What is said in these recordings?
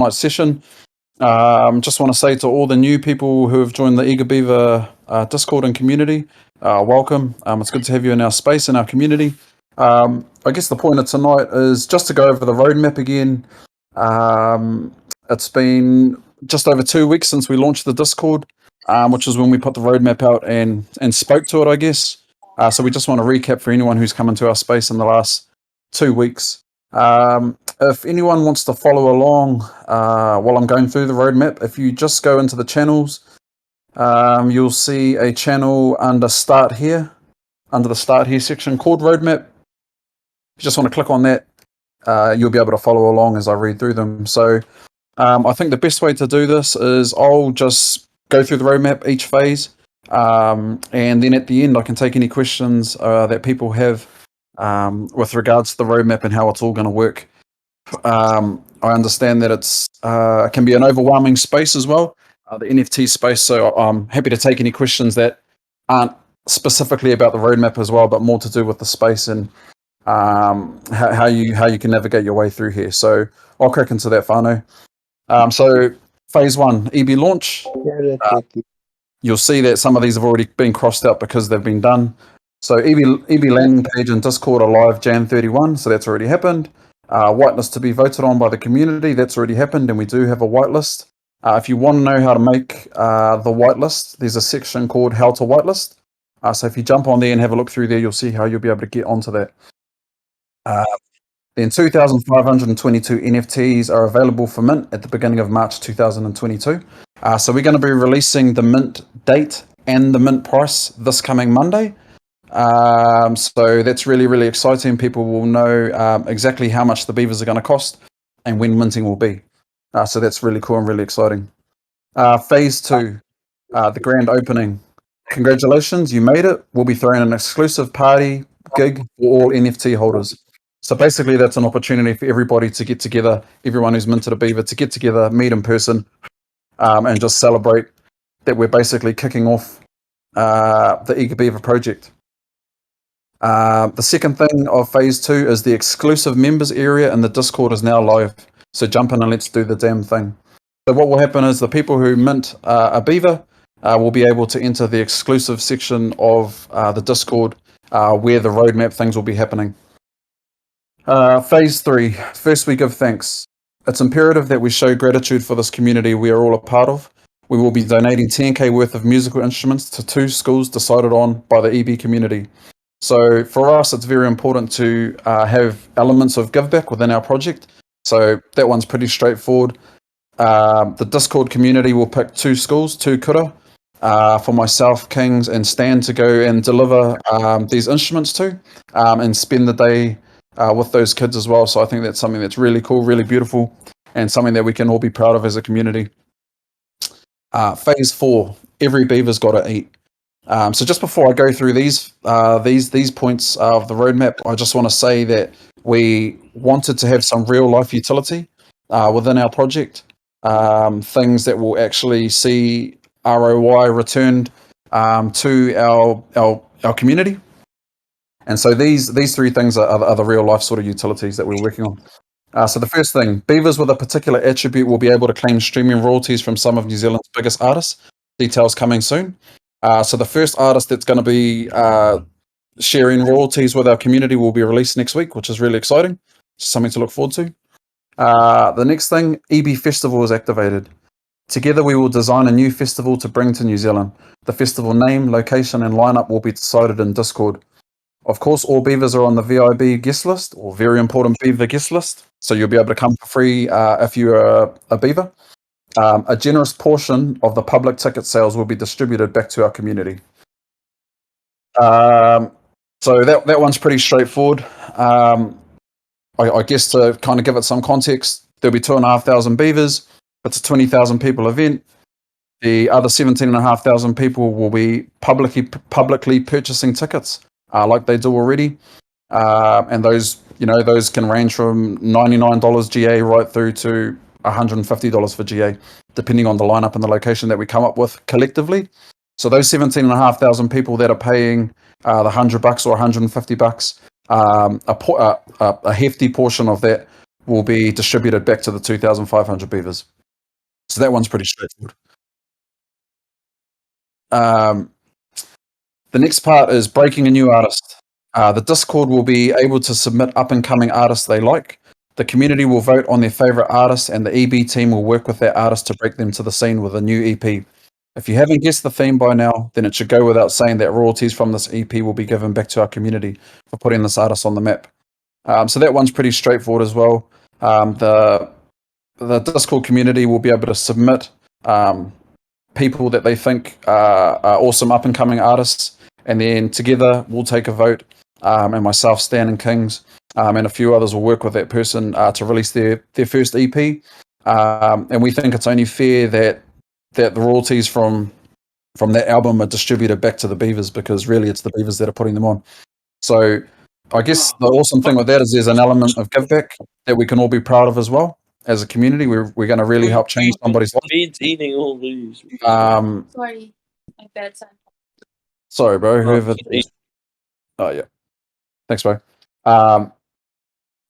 tonight's session. Just want to say to all the new people who have joined the Eager Beaver Discord and community, welcome. It's good to have you in our space, in our community. I guess the point of tonight is just to go over the roadmap again. It's been just over 2 weeks since we launched the Discord, which is when we put the roadmap out and spoke to it, I guess. So we just want to recap for anyone who's come into our space in the last 2 weeks. If anyone wants to follow along while I'm going through the roadmap, if you just go into the channels, you'll see a channel under Start Here, under the Start Here section called Roadmap. If you just want to click on that, you'll be able to follow along as I read through them. So I think the best way to do this is I'll just go through the roadmap each phase, and then at the end I can take any questions that people have with regards to the roadmap and how it's all going to work. I understand that it can be an overwhelming space as well, the NFT space, so I'm happy to take any questions that aren't specifically about the roadmap as well, but more to do with the space and how you can navigate your way through here. So I'll crack into that, Whānau. So phase 1, EB launch. You'll see that some of these have already been crossed out because they've been done. So EB landing page and Discord are live Jan 31, so that's already happened. Whitelist to be voted on by the community, that's already happened, and we do have a whitelist. If you want to know how to make the whitelist, there's a section called How to Whitelist. So if you jump on there and have a look through there, you'll see how you'll be able to get onto that. Then 2,522 NFTs are available for mint at the beginning of March 2022. So we're going to be releasing the mint date and the mint price this coming Monday. So that's really, really exciting. People will know exactly how much the beavers are going to cost and when minting will be. So that's really cool and really exciting. Phase 2, the grand opening. Congratulations, you made it. We'll be throwing an exclusive party gig for all NFT holders. So basically that's an opportunity for everybody to get together, everyone who's minted a beaver to get together, meet in person, and just celebrate that we're basically kicking off the Eager Beaver project. The second thing of phase 2 is the exclusive members area, and the Discord is now live. So jump in and let's do the damn thing. So what will happen is the people who mint a beaver will be able to enter the exclusive section of the Discord where the roadmap things will be happening. Phase 3, first we give thanks. It's imperative that we show gratitude for this community we are all a part of. We will be donating 10k worth of musical instruments to 2 schools decided on by the EB community. So for us, it's very important to have elements of give back within our project. So that one's pretty straightforward. The Discord community will pick 2 schools, 2 kura, for myself, Kings, and Stan to go and deliver these instruments to, and spend the day with those kids as well. So I think that's something that's really cool, really beautiful, and something that we can all be proud of as a community. Phase 4, every beaver's got to eat. So just before I go through these points of the roadmap, I just want to say that we wanted to have some real life utility within our project, things that will actually see ROI returned to our community. And so these 3 things are the real life sort of utilities that we're working on. So the first thing, beavers with a particular attribute will be able to claim streaming royalties from some of New Zealand's biggest artists. Details coming soon. So the first artist that's going to be sharing royalties with our community will be released next week, which is really exciting. Something to look forward to. The next thing, EB Festival is activated. Together we will design a new festival to bring to New Zealand. The festival name, location and lineup will be decided in Discord. Of course, all beavers are on the VIB guest list, or very important beaver guest list. So you'll be able to come for free if you're a beaver. A generous portion of the public ticket sales will be distributed back to our community. So that one's pretty straightforward. I guess to kind of give it some context, there'll be 2,500 beavers. It's a 20,000 people event. The other 17,500 people will be publicly purchasing tickets, like they do already. And those can range from $99 GA right through to $150 for GA, depending on the lineup and the location that we come up with collectively. So those 17,500 people that are paying the $100 or $150, a hefty portion of that will be distributed back to the 2,500 beavers. So that one's pretty straightforward. The next part is breaking a new artist. The Discord will be able to submit up and coming artists they like. The community will vote on their favorite artists, and the EB team will work with that artist to break them to the scene with a new EP. If you haven't guessed the theme by now, then it should go without saying that royalties from this EP will be given back to our community for putting this artist on the map. So that one's pretty straightforward as well. The Discord community will be able to submit people that they think are awesome up and coming artists, and then together we'll take a vote. And myself, Stan and Kings, and a few others will work with that person to release their first EP. And we think it's only fair that the royalties from that album are distributed back to the Beavers, because really it's the Beavers that are putting them on. So I guess the awesome thing with that is there's an element of give back that we can all be proud of as well. As a community, we're going to really help change somebody's life. Beans eating all these. Sorry, my bad son. Sorry, bro. Whoever. Oh yeah. Thanks, bro.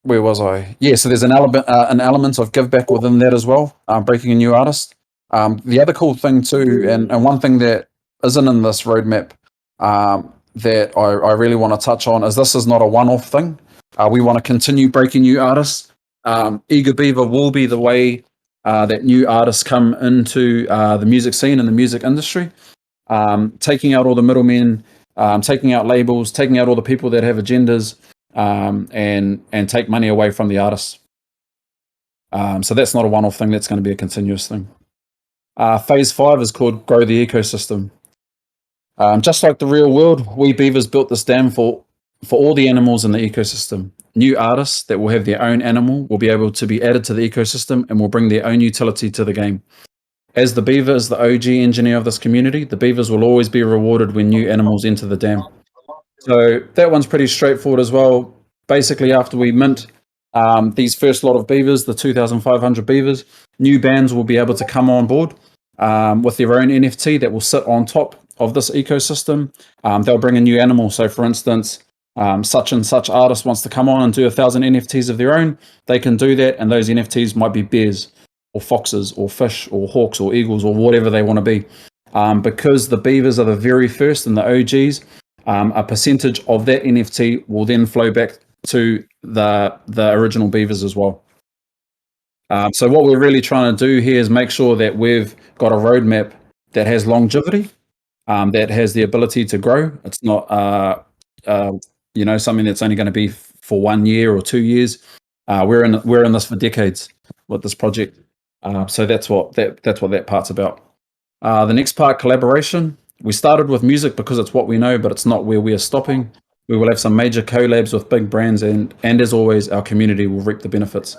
Where was I? Yeah, so there's an element of give back within that as well. Breaking a new artist. The other cool thing too, and one thing that isn't in this roadmap that I really want to touch on is this is not a one-off thing. We want to continue breaking new artists. Eager Beaver will be the way that new artists come into the music scene and the music industry, taking out all the middlemen, taking out labels, taking out all the people that have agendas, and take money away from the artists. So that's not a one-off thing. That's going to be a continuous thing. Phase 5 is called Grow the Ecosystem. Just like the real world, we Beavers built this dam for all the animals in the ecosystem. New artists that will have their own animal will be able to be added to the ecosystem and will bring their own utility to the game. As the Beaver is the OG engineer of this community, the Beavers will always be rewarded when new animals enter the dam. So that one's pretty straightforward as well. Basically, after we mint these first lot of Beavers, the 2,500 Beavers, new bands will be able to come on board with their own NFT that will sit on top of this ecosystem. They'll bring a new animal. So for instance, such and such artist wants to come on and do 1,000 NFTs of their own, they can do that, and those NFTs might be bears or foxes or fish or hawks or eagles or whatever they want to be. Because the Beavers are the very first and the OGs, a percentage of that NFT will then flow back to the original Beavers as well. So what we're really trying to do here is make sure that we've got a roadmap that has longevity, that has the ability to grow. It's not something that's only going to be for 1 year or 2 years. We're in this for decades with this project. So that's what that part's about. The next part, collaboration. We started with music because it's what we know, but it's not where we are stopping. We will have some major collabs with big brands, and as always, our community will reap the benefits.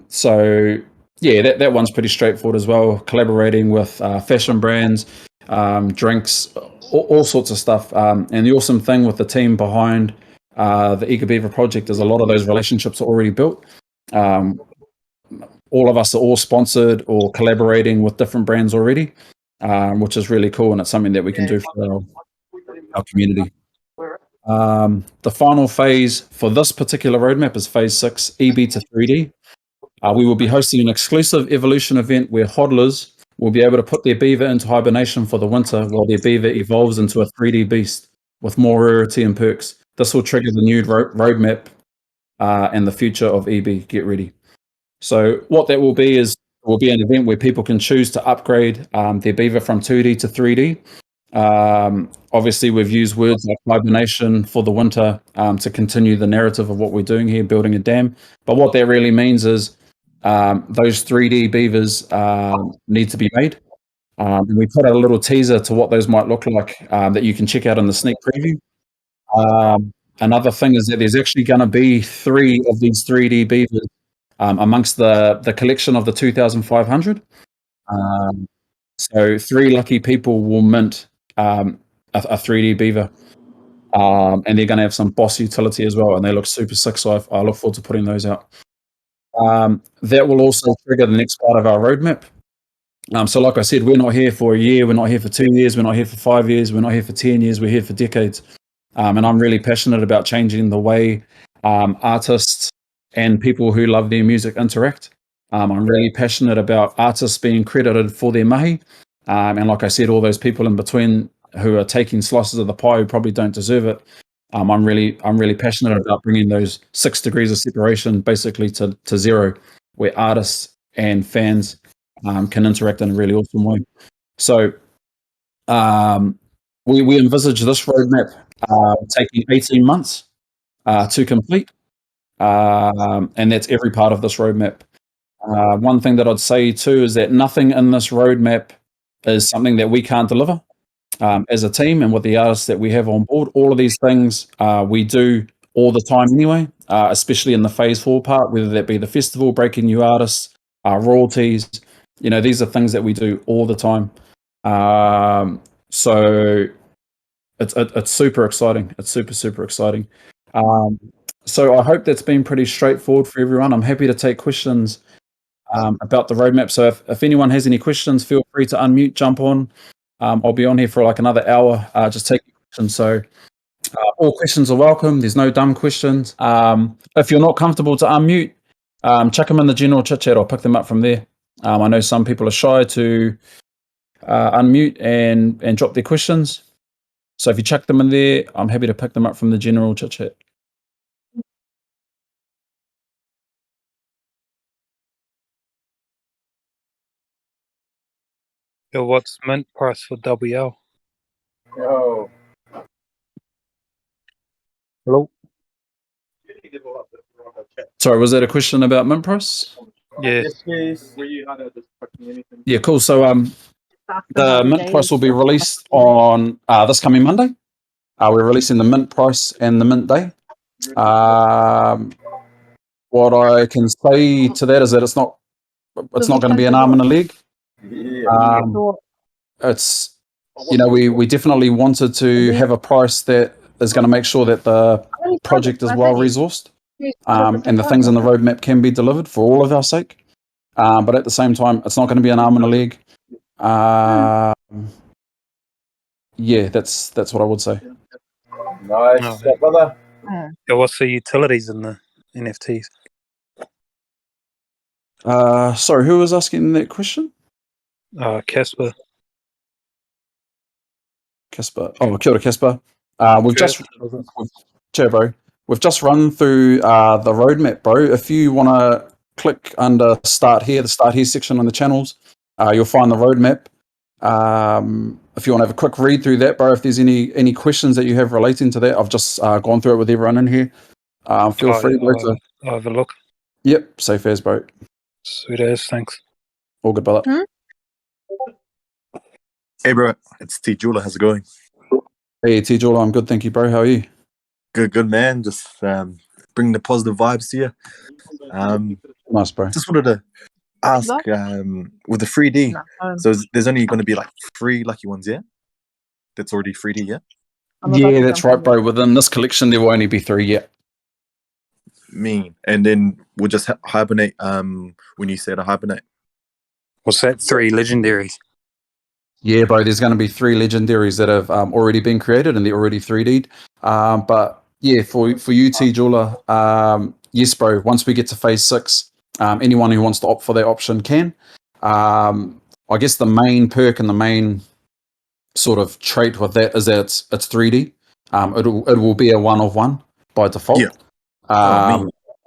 So yeah, that one's pretty straightforward as well. Collaborating with fashion brands, drinks, all sorts of stuff. And the awesome thing with the team behind the Eager Beaver project is a lot of those relationships are already built. All of us are all sponsored or collaborating with different brands already, which is really cool, and it's something that we can do for our community. The final phase for this particular roadmap is phase 6, EB to 3D. We will be hosting an exclusive evolution event where hodlers will be able to put their beaver into hibernation for the winter while their beaver evolves into a 3D beast with more rarity and perks. This will trigger the new roadmap and the future of EB. Get ready. So what that will be is an event where people can choose to upgrade their beaver from 2D to 3D. Obviously, we've used words like hibernation for the winter to continue the narrative of what we're doing here, building a dam. But what that really means is those 3D beavers need to be made. And we put a little teaser to what those might look like that you can check out in the sneak preview. Another thing is that there's actually going to be 3 of these 3D beavers amongst the collection of the 2,500. So 3 lucky people will mint a 3D beaver, and they're going to have some boss utility as well, and they look super sick, so I look forward to putting those out. That will also trigger the next part of our roadmap. So like I said, we're not here for a year, we're not here for 2 years, we're not here for 5 years, we're not here for 10 years, we're here for decades. And I'm really passionate about changing the way artists and people who love their music interact. I'm really passionate about artists being credited for their mahi. And like I said, all those people in between who are taking slices of the pie who probably don't deserve it. I'm really passionate about bringing those 6 degrees of separation basically to zero, where artists and fans can interact in a really awesome way. So we envisage this roadmap taking 18 months to complete, and that's every part of this roadmap. One thing that I'd say too is that nothing in this roadmap is something that we can't deliver as a team, and with the artists that we have on board. All of these things we do all the time anyway, especially in the phase 4 part, whether that be the festival, breaking new artists, royalties. These are things that we do all the time. So it's super exciting. It's super exciting. So I hope that's been pretty straightforward for everyone. I'm happy to take questions about the roadmap. So if anyone has any questions, feel free to unmute, jump on. I'll be on here for like another hour, just taking questions. So all questions are welcome. There's no dumb questions. If you're not comfortable to unmute, chuck them in the general chit chat. I'll pick them up from there. I know some people are shy to unmute and drop their questions. So if you chuck them in there, I'm happy to pick them up from the general chit chat. Yo, what's mint price for WL? Yo. Hello? Sorry, was that a question about mint price? Yeah. Yes, please. Yeah, cool. So the mint price will be released on this coming Monday. We're releasing the mint price and the mint day. What I can say to that is that it's not going to be an arm and a leg. It's we definitely wanted to have a price that is going to make sure that the project is well resourced, and the things in the roadmap can be delivered for all of our sake. But at the same time, it's not going to be an arm and a leg. Yeah, that's what I would say. Nice. Oh, Yeah, brother. Yo, what's the utilities in the NFTs? Sorry, who was asking that question? Casper. Casper. Oh, kia ora, Casper. We've just run through the roadmap, bro. If you want to click under Start Here, the Start Here section on the channels, you'll find the roadmap. If you want to have a quick read through that, bro, if there's any questions that you have relating to that, I've just gone through it with everyone in here. Feel free. I'll have a look. Yep, safe as, bro. Sweet as, thanks. All good, brother. Hey, bro, it's T. Jula. How's it going? Hey, T. Jula, I'm good, thank you, bro. How are you? Good, man. Just bringing the positive vibes to you. Nice, bro. Just wanted to ask, with the 3D, so there's only going to be like 3 lucky ones, yeah? That's already 3D, yeah? Yeah, that's right, bro. Within this collection, there will only be 3 yet. And then we'll just hibernate when you said to hibernate. What's that? 3 legendaries? Yeah, bro, there's going to be 3 legendaries that have already been created and they're already 3D'd. But yeah, for you, T. Jula, yes, bro, once we get to phase 6, anyone who wants to opt for that option can. I guess the main perk and the main sort of trait with that is that it's 3D. It will be a 1 of 1 by default. Yeah.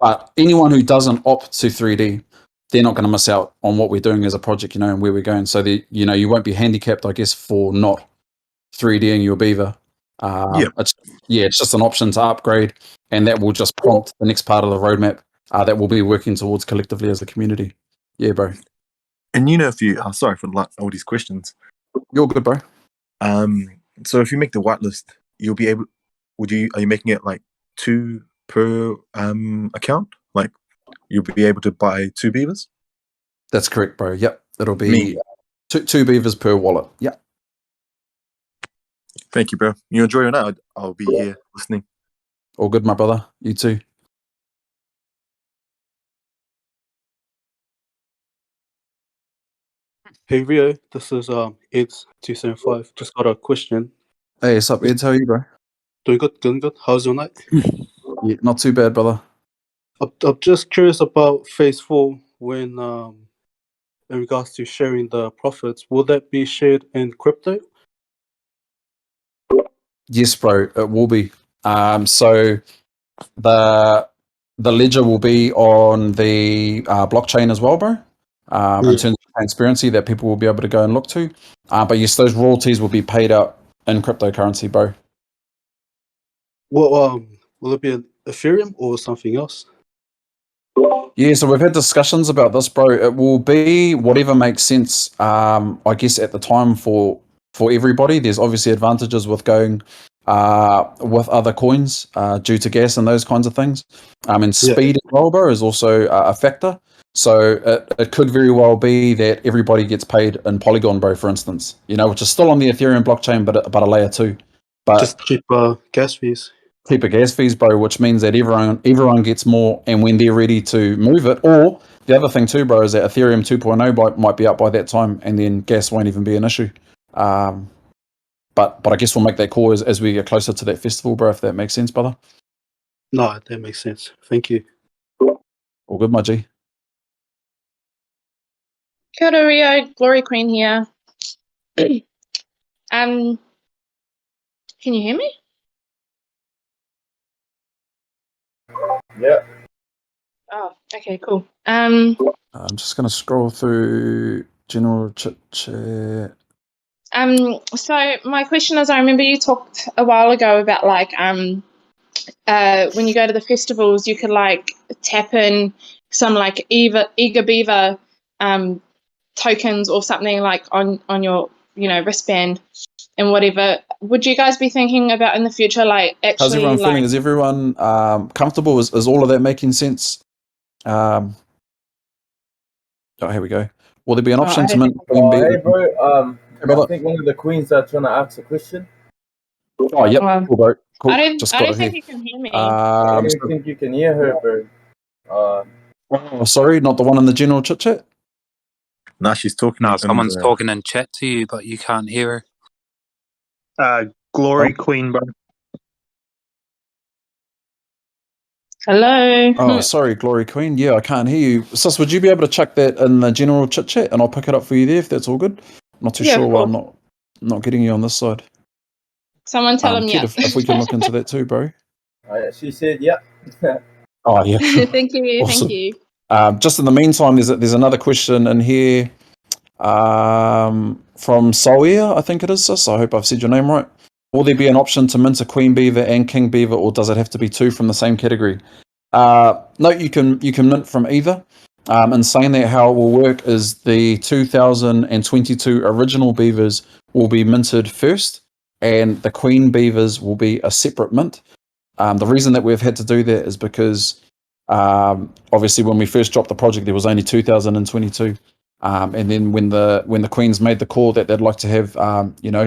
But anyone who doesn't opt to 3D, they're not going to miss out on what we're doing as a project, and where we're going. So you won't be handicapped, I guess, for not 3Ding your beaver. It's just an option to upgrade, and that will just prompt the next part of the roadmap that we'll be working towards collectively as a community. Yeah, bro. And if you, sorry for all these questions. You're good, bro. So if you make the whitelist, you'll be able. Are you making it like 2 per account? Like you'll be able to buy 2 beavers? That's correct, bro. Yep, it'll be 2 beavers per wallet. Yep. Thank you, bro. You enjoy your night. I'll be here listening. All good, my brother. You too. Hey Rio, this is Eds275. Just got a question. Hey, what's up, Eds? How are you, bro? Doing good. How's your night? Yeah, not too bad, brother. I'm just curious about phase 4 when in regards to sharing the profits. Will that be shared in crypto? Yes, bro, it will be. So the ledger will be on the blockchain as well, bro. In terms of transparency that people will be able to go and look to. But yes, those royalties will be paid out in cryptocurrency, bro. Well, will it be an Ethereum or something else? Yeah, so we've had discussions about this, bro. It will be whatever makes sense, I guess, at the time for everybody. There's obviously advantages with going with other coins due to gas and those kinds of things. And speed as well, bro, is also a factor. So it could very well be that everybody gets paid in Polygon, bro, for instance, which is still on the Ethereum blockchain, but a layer 2. But Just cheaper gas fees. cheaper gas fees, bro, which means that everyone gets more, and when they're ready to move it, or the other thing too, bro, is that Ethereum 2.0 might be up by that time, and then gas won't even be an issue. But I guess we'll make that call as we get closer to that festival, bro, if that makes sense, brother. No, that makes sense. Thank you. All good, my G. Kia ora, Rio, Glory Queen here. Can you hear me? Yeah. Oh, okay, cool. I'm just going to scroll through general chit chat. So my question is, I remember you talked a while ago about when you go to the festivals, you could like tap in some like Eager Beaver tokens or something like on your wristband and whatever. Would you guys be thinking about in the future like actually How's everyone feeling? Is everyone comfortable? Is all of that making sense? Oh, here we go. Will there be an option to mint Queen Bee? Hey, bro. Hey, I think one of the queens are trying to ask a question. Oh, yep. Cool, bro. Cool. I Just don't got it think here. you can hear me. I don't think you can hear her, bro. Oh, sorry, not the one in the general chit chat. Nah, she's talking. No, in someone's the- talking in chat to you, but you can't hear her. Glory Queen, bro. Hello. Oh, sorry, Glory Queen. Yeah, I can't hear you. Sus, would you be able to chuck that in the general chit chat, and I'll pick it up for you there if that's all good. I'm not too Yeah, of sure why I'm course. not getting you on this side. Someone tell him Kid, yeah. if we can look into that too, bro. She said, yeah. Oh, yeah. Thank you. Awesome. Thank you. Just in the meantime, there's another question in here from Sawia, I think it is, Sus. I hope I've said your name right. Will there be an option to mint a Queen Beaver and King Beaver, or does it have to be two from the same category? No, you can mint from either. And saying that, how it will work is the 2022 original beavers will be minted first, and the Queen Beavers will be a separate mint. The reason that we've had to do that is because obviously when we first dropped the project, there was only 2022. And then when the Queens made the call that they'd like to have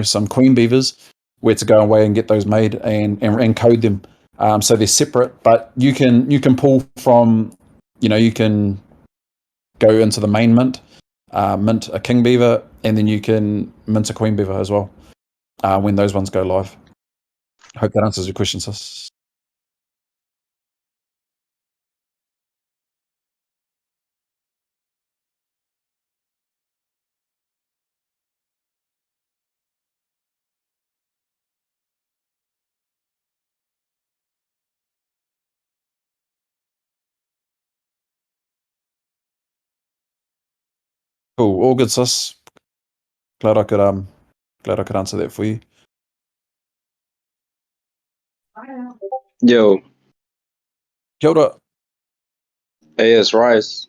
some Queen Beavers, we had to go away and get those made and code them. So they're separate, but you can pull from, you can go into the main mint, mint a King Beaver, and then you can mint a Queen Beaver as well when those ones go live. Hope that answers your question, sis. Cool, all good, sis. Glad I could answer that for you. Yo, Kia ora. hey, it's Rice.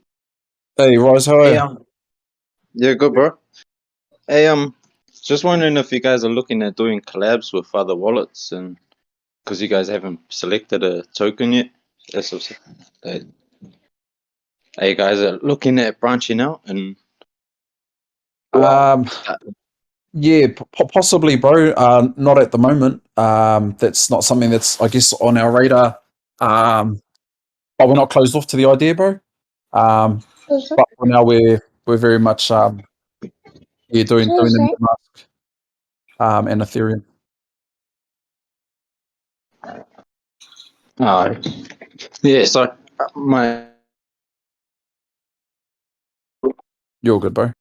Hey, Rise, how are Hey, you? yeah, good, bro. Hey, just wondering if you guys are looking at doing collabs with other wallets, and because you guys haven't selected a token yet. That's you guys are looking at branching out and Yeah, possibly, bro. Not at the moment. That's not something that's, I guess, on our radar. But we're not closed off to the idea, bro. But for now, we're very much doing the MetaMask and Ethereum. yeah, so My You're good, bro.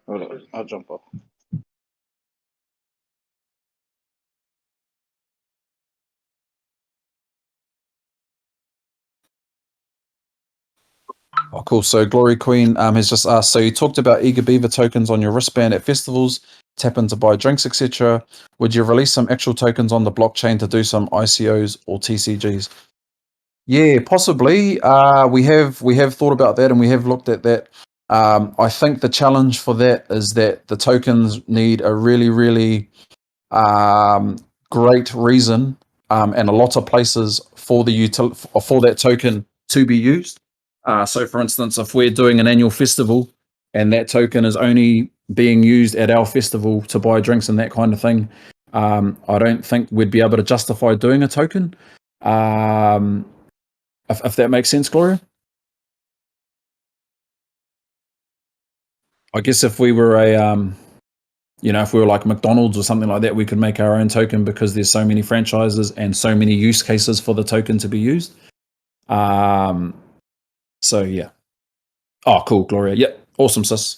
hold on, I'll jump off. Oh, cool. So Glory Queen has just asked, so you talked about Eager Beaver tokens on your wristband at festivals, tap in to buy drinks, etc. Would you release some actual tokens on the blockchain to do some ICOs or TCGs? Yeah, possibly. We have thought about that and we have looked at that. I think the challenge for that is that the tokens need a really, really great reason and a lot of places for for that token to be used. So, for instance, if we're doing an annual festival and that token is only being used at our festival to buy drinks and that kind of thing, I don't think we'd be able to justify doing a token. If that makes sense, Gloria. I guess if we were if we were like McDonald's or something like that, we could make our own token because there's so many franchises and so many use cases for the token to be used. So yeah. Oh, cool, Gloria. Yep, awesome, sis.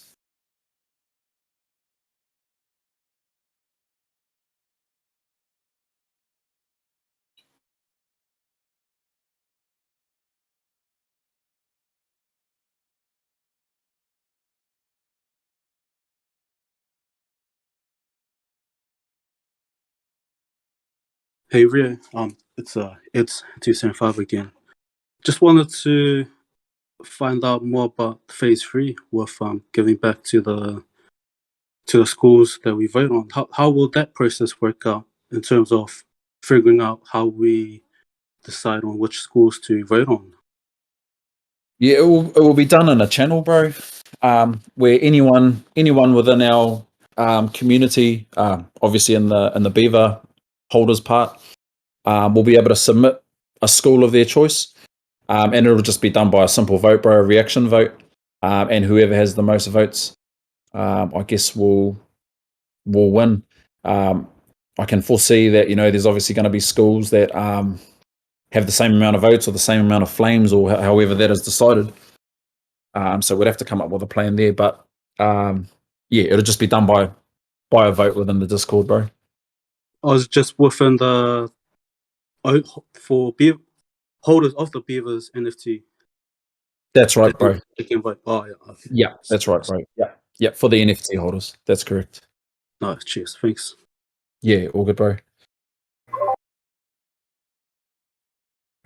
Hey Ria, it's 275 again. Just wanted to find out more about phase 3 with giving back to the schools that we vote on. How will that process work out in terms of figuring out how we decide on which schools to vote on? Yeah, it will be done in a channel, bro. Where anyone within our community, obviously in the Beaver holders part, will be able to submit a school of their choice, and it'll just be done by a simple vote, bro, a reaction vote, and whoever has the most votes, I guess will win. I can foresee that there's obviously going to be schools that have the same amount of votes or the same amount of flames or however that is decided. So we'd have to come up with a plan there, but yeah, it'll just be done by a vote within the Discord, bro. Or is it just within the for holders of the Beavers NFT? That's right, bro. They can vote. Oh yeah. Okay. Yeah, that's right, bro. Yeah, for the NFT holders. That's correct. Nice. Cheers. Thanks. Yeah, all good, bro.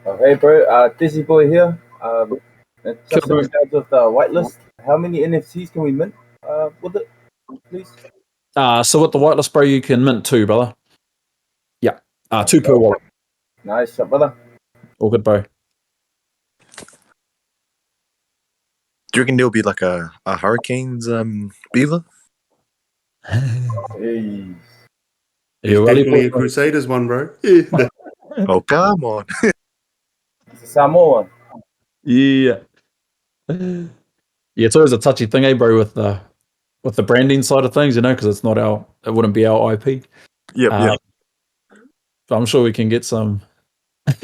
Hey, bro. Dizzy Boy here. Just in Cool, bro. regards of the whitelist, how many NFTs can we mint with it, please? So with the whitelist, bro, you can mint 2, brother. Yeah, 2 per wallet. Nice shot, brother. All good, bro. Do you reckon there'll be like a Hurricanes beaver? Hey. You There's ready, definitely a bro? Crusaders one, bro. Yeah. Oh, come on. It's a Samoan. Yeah. Yeah, it's always a touchy thing, bro, with the branding side of things, because it wouldn't be our IP. Yep. But I'm sure we can get some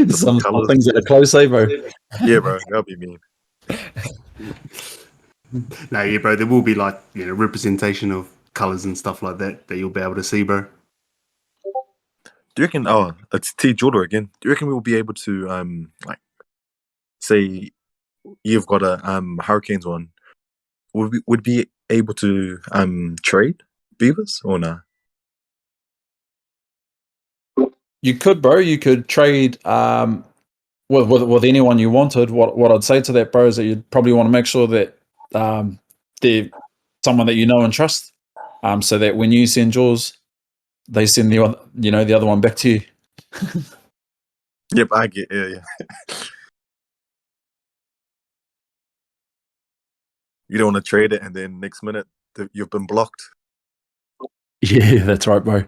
some colours. things that are close, bro. Yeah, bro. That'll be mean. No, yeah, bro. There will be like representation of colours and stuff like that you'll be able to see, bro. Do you reckon? Oh, it's T. Jordan again. Do you reckon we'll be able to like say you've got a Hurricanes one? Would be able to trade beavers or no? You could, bro. You could trade with anyone you wanted. What I'd say to that, bro, is that you'd probably want to make sure that they're someone that you know and trust, so that when you send yours, they send the other one back to you. Yep, I get. Yeah. You don't want to trade it, and then next minute you've been blocked. Yeah, that's right, bro.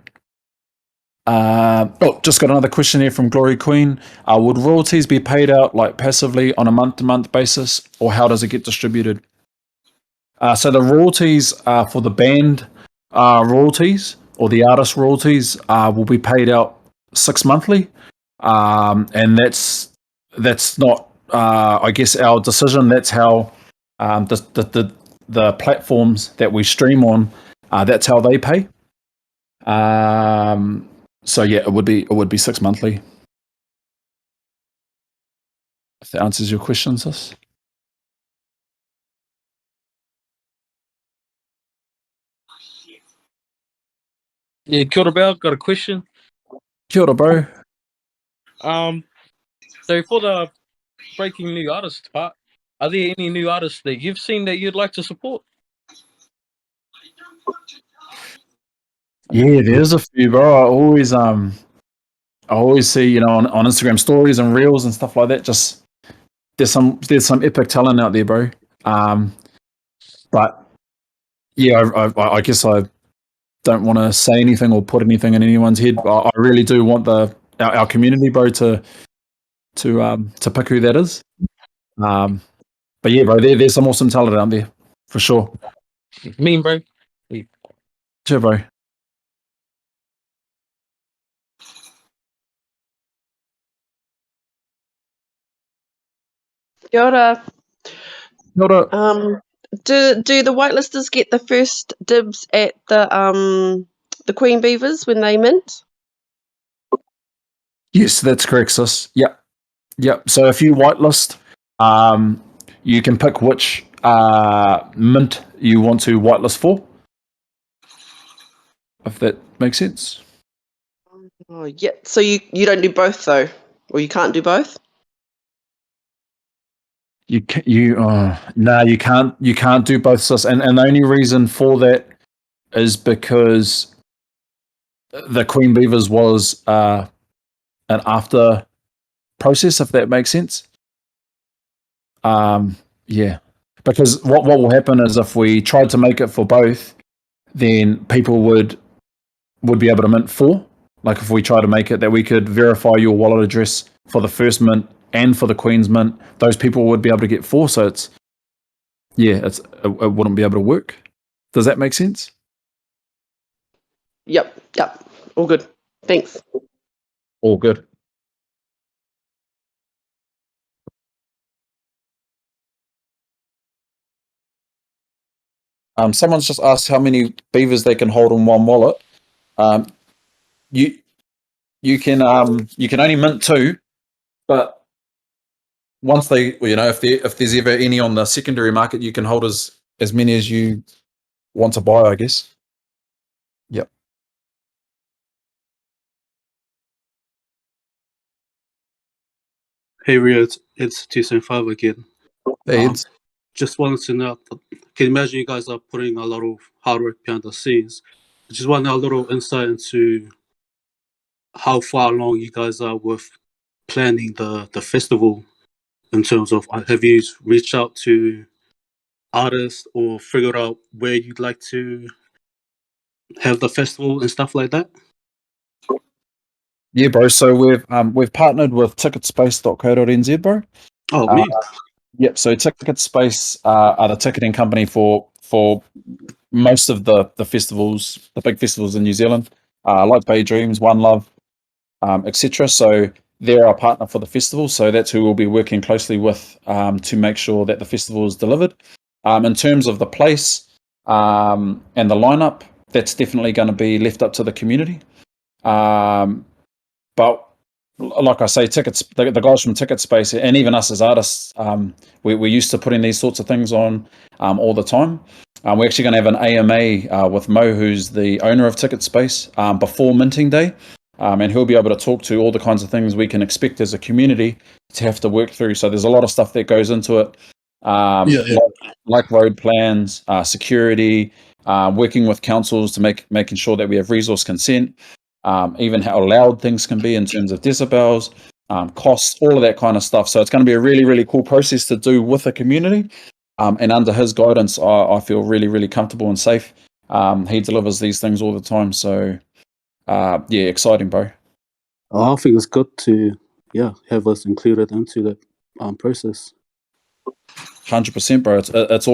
Just got another question here from Glory Queen. Would royalties be paid out like passively on a month-to-month basis, or how does it get distributed? So the royalties for the band royalties or the artist royalties will be paid out 6 monthly, and that's that's not, I guess, our decision. That's how the platforms that we stream on, that's how they pay. So yeah, it would be 6 monthly. If that answers your question, sis. Yeah, Kia ora, Bell. Got a question. Kia ora, bro. So for the breaking new artists part, are there any new artists that you've seen that you'd like to support? Yeah, there's a few, bro. I always see, you know, on Instagram stories and reels and stuff like that. Just there's some epic talent out there, bro. But yeah, I guess I don't want to say anything or put anything in anyone's head. I really do want our community, bro, to pick who that is. But yeah, bro, there's some awesome talent out there for sure. Mean, bro. Sure, bro. Kia ora. Kia ora. Do the whitelisters get the first dibs at the Queen Beavers when they mint? Yes, that's correct, sis. Yep. So if you whitelist, you can pick which mint you want to whitelist for. If that makes sense. Oh, yeah. So you don't do both though, or you can't do both? You can't do both, sis. And the only reason for that is because the Queen Beavers was an after process, if that makes sense. Yeah. Because what will happen is if we tried to make it for both, then people would be able to mint 4. Like if we try to make it that we could verify your wallet address for the first mint and for the Queen's mint, those people would be able to get 4. So it wouldn't be able to work. Does that make sense? Yep. All good. Thanks. All good. Someone's just asked how many beavers they can hold in one wallet. You can only mint 2, but once they, you know, if there's ever any on the secondary market, you can hold as many as you want to buy, I guess. Yep. Hey Rio, it's 275 again. Hey, it's Just wanted to know, can you imagine you guys are putting a lot of hard work behind the scenes? I just want a little insight into how far along you guys are with planning the festival in terms of have you reached out to artists or figured out where you'd like to have the festival and stuff like that? yeah, bro. So we've partnered with ticketspace.co.nz, bro. Oh, me. Yep. So Ticketspace are the ticketing company for most of the festivals, the big festivals in New Zealand, like Bay Dreams, One Love, etc. So they're our partner for the festival. So that's who we'll be working closely with to make sure that the festival is delivered. In terms of the place and the lineup, that's definitely going to be left up to the community. But like I say, the guys from Ticketspace and even us as artists, we're used to putting these sorts of things on all the time. We're actually going to have an AMA with Mo, who's the owner of Ticketspace, before minting day. And he'll be able to talk to all the kinds of things we can expect as a community to have to work through. So there's a lot of stuff that goes into it, like road plans, security, working with councils to making sure that we have resource consent, even how loud things can be in terms of decibels, costs, all of that kind of stuff. So it's going to be a really, really cool process to do with the community. And under his guidance, I feel really, really comfortable and safe. He delivers these things all the time. So yeah, exciting, bro. I think it's good to have us included into that process. 100%, bro. It's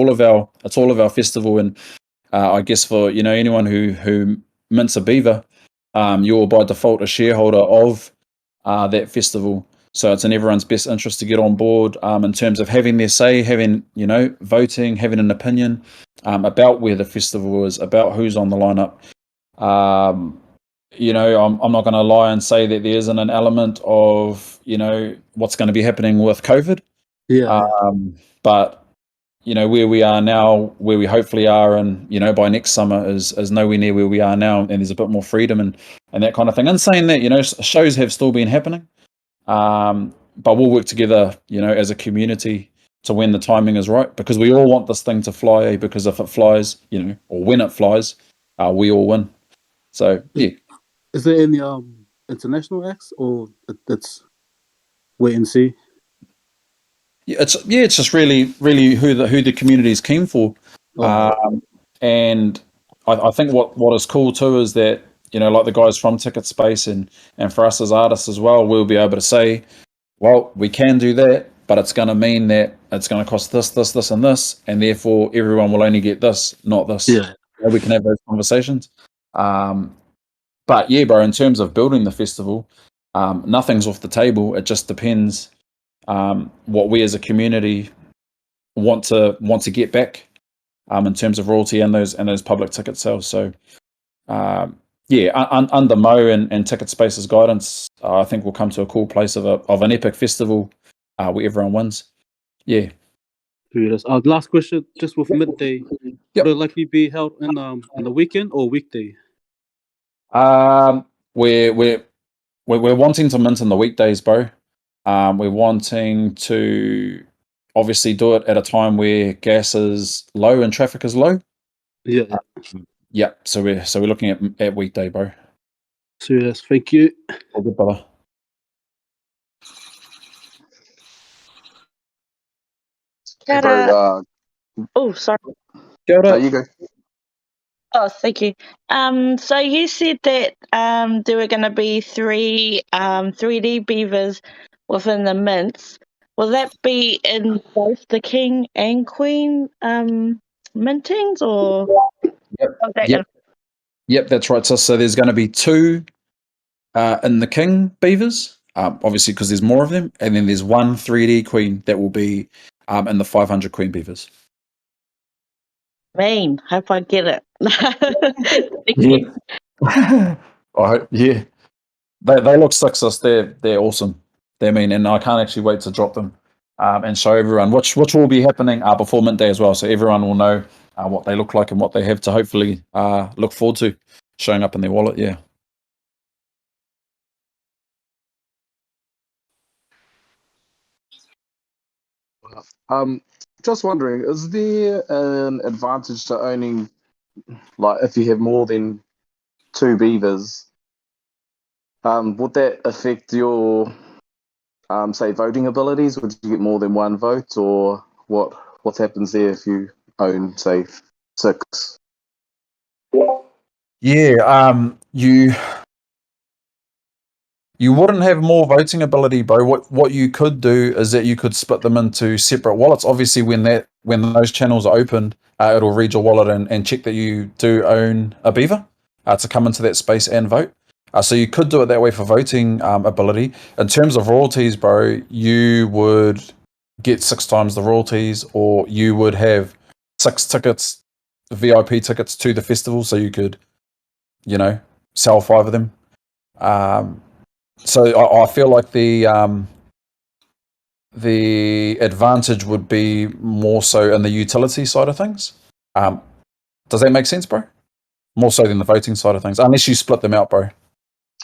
all of our festival, and I guess for anyone who mints a beaver, you're by default a shareholder of that festival. So it's in everyone's best interest to get on board in terms of having their say, having, voting, having an opinion about where the festival is, about who's on the lineup. I'm not going to lie and say that there isn't an element of, what's going to be happening with COVID. Yeah, But where we are now, where we hopefully are, and by next summer is nowhere near where we are now, and there's a bit more freedom and that kind of thing. And saying that, shows have still been happening, but we'll work together, as a community to when the timing is right, because we all want this thing to fly. Because if it flies, or when it flies, we all win. So yeah. Is there any international acts, or it's wait and see? It's just really who the community is keen for. And I think what is cool too is that, like the guys from Ticket Space and for us as artists as well, we'll be able to say, well, we can do that, but it's going to mean that it's going to cost this, and this, and therefore everyone will only get this, not this. Yeah. We can have those conversations. But yeah, bro, in terms of building the festival, nothing's off the table. It just depends what we as a community want to get back in terms of royalty and those public ticket sales. So under Mo and Ticket Space's guidance, I think we'll come to a cool place of an epic festival where everyone wins. Yeah. Last question, just with midday, Yep. would it likely be held in the weekend or weekday? We're wanting to mint in the weekdays, bro. We're wanting to obviously do it at a time where gas is low and traffic is low. Yeah. Yeah. So we're looking at weekday, bro. Serious. Thank you. All good, brother. Hey, bro, Oh, sorry. Go no, you go. Oh, thank you. So you said that there were going to be three 3D beavers within the mints. Will that be in both the king and queen mintings, or? Yep, that's right. So there's going to be two in the king beavers, obviously because there's more of them, and then there's one 3D queen that will be in the 500 queen beavers. Mean, hope I get it. Yeah. They look sixes. They're awesome. They're mean, and I can't actually wait to drop them and show everyone, which will be happening before mint day as well. So everyone will know what they look like and what they have to hopefully look forward to showing up in their wallet. Yeah. Just wondering, is there an advantage to owning, like, if you have more than two beavers? Would that affect your, say, voting abilities? Would you get more than one vote, or what happens there if you own, say, 6? Yeah. You wouldn't have more voting ability, bro. What you could do is that you could split them into separate wallets. Obviously, when those channels are opened, it'll read your wallet and check that you do own a beaver to come into that space and vote. So you could do it that way for voting ability. In terms of royalties, bro, you would get 6 times the royalties, or you would have 6 tickets, VIP tickets to the festival, so you could, sell 5 of them. So I feel like the advantage would be more so in the utility side of things. Does that make sense, bro? More so than the voting side of things, unless you split them out, bro.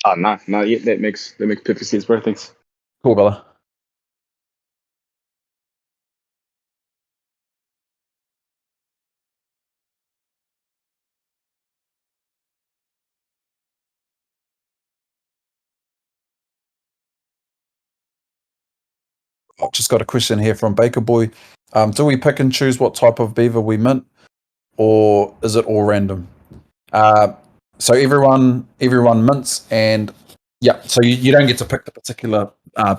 Oh, no, yeah, that makes perfect sense, bro. Thanks. Cool, brother. I've just got a question here from Baker Boy. Do we pick and choose what type of beaver we mint, or is it all random? So everyone mints, and yeah, so you don't get to pick the particular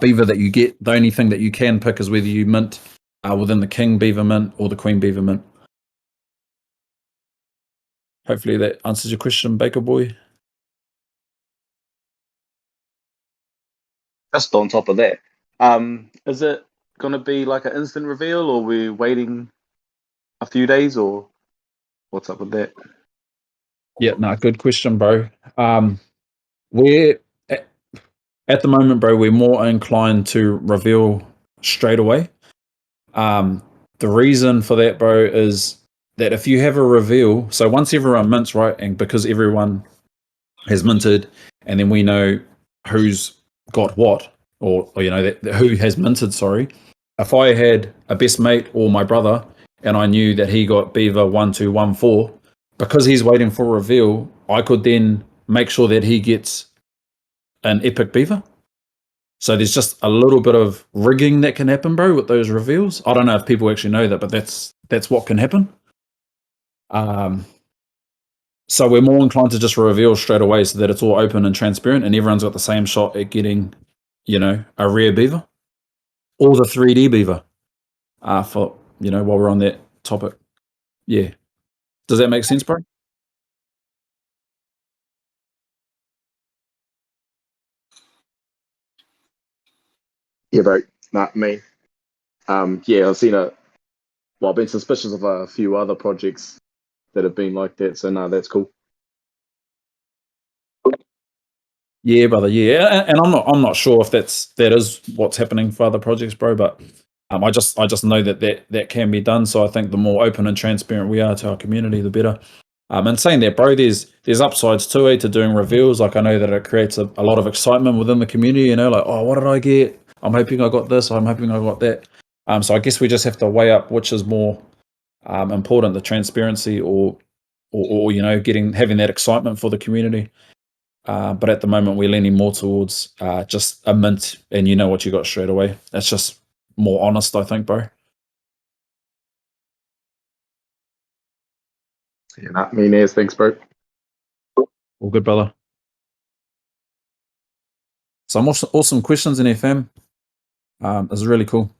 beaver that you get. The only thing that you can pick is whether you mint within the king beaver mint or the queen beaver mint. Hopefully that answers your question, Baker Boy. Just on top of that, Is it gonna be like an instant reveal, or we're waiting a few days, or what's up with that? Yeah, no, good question, bro. We're at the moment, bro, we're more inclined to reveal straight away. The reason for that, bro, is that if you have a reveal, so once everyone mints, right, and because everyone has minted, and then we know who's got what, or you know that who has minted. Sorry, if I had a best mate or my brother, and I knew that he got Beaver 1214, because he's waiting for a reveal, I could then make sure that he gets an epic Beaver. So there's just a little bit of rigging that can happen, bro, with those reveals. I don't know if people actually know that, but that's what can happen. So we're more inclined to just reveal straight away so that it's all open and transparent, and everyone's got the same shot at getting, you know, a rare beaver or the 3D beaver. For while we're on that topic, yeah. Does that make sense, bro? Yeah, bro. Not me. Yeah, I've seen I've been suspicious of a few other projects that have been like that. So no, that's cool. Yeah, brother. Yeah, and I'm not sure if that is what's happening for other projects, bro. But I just know that can be done. So I think the more open and transparent we are to our community, the better. And saying that, bro, there's upsides to it, to doing reveals. Like, I know that it creates a lot of excitement within the community. You know, like, oh, what did I get? I'm hoping I got this. I'm hoping I got that. So I guess we just have to weigh up which is more important: the transparency or having that excitement for the community. But at the moment, we're leaning more towards just a mint, and you know what you got straight away. That's just more honest, I think, bro. Yeah, not me, Naz. Thanks, bro. All good, brother. Some awesome questions in here, fam. It's really cool.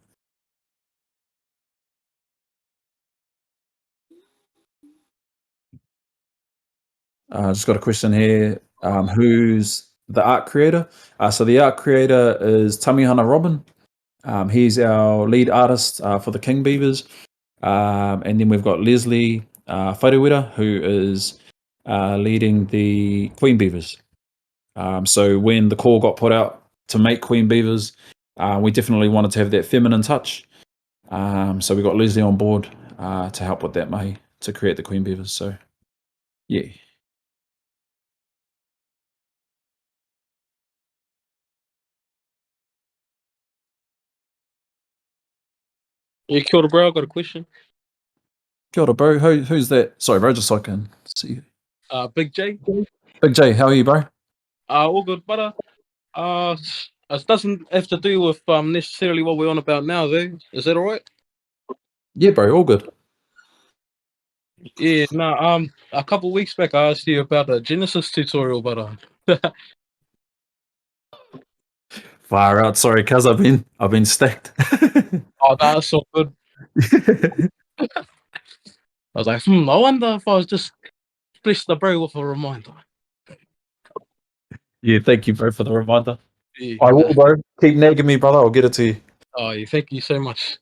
Just got a question here. Who's the art creator? So the art creator is Tamihana Robin. He's our lead artist for the King Beavers. And then we've got Leslie Whairewera, who is leading the Queen Beavers. So when the call got put out to make Queen Beavers, we definitely wanted to have that feminine touch. So we got Leslie on board to help with that, Mahi, to create the Queen Beavers. So, yeah. Yeah, kia ora, bro. I got a question. Kia ora, bro. Who's that? Sorry, bro, just so I can see. Big J. Big J, how are you, bro? All good, brother. It doesn't have to do with necessarily what we're on about now, though. Is that all right? Yeah, bro, all good. Yeah, no. A couple of weeks back, I asked you about a Genesis tutorial, but Fire out. Sorry, cuz I've been stacked. oh, that's so good. I was like, I wonder if I was just bless the bro with a reminder. Yeah, thank you, bro, for the reminder. Yeah, I will, bro. Keep nagging me, brother. I'll get it to you. oh, yeah, thank you so much.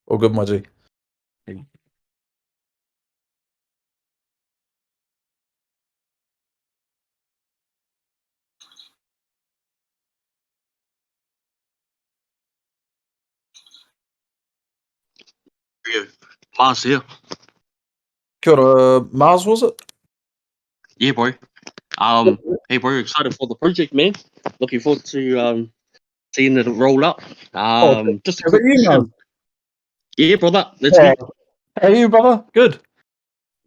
All good, my G. Mars here. Kia ora, Mars, was it? Yeah, bro. Hey, bro, excited for the project, man. Looking forward to seeing it roll up. Just a Is it quick you, Mars? question. Yeah, brother. That's me. How are you, brother? Good.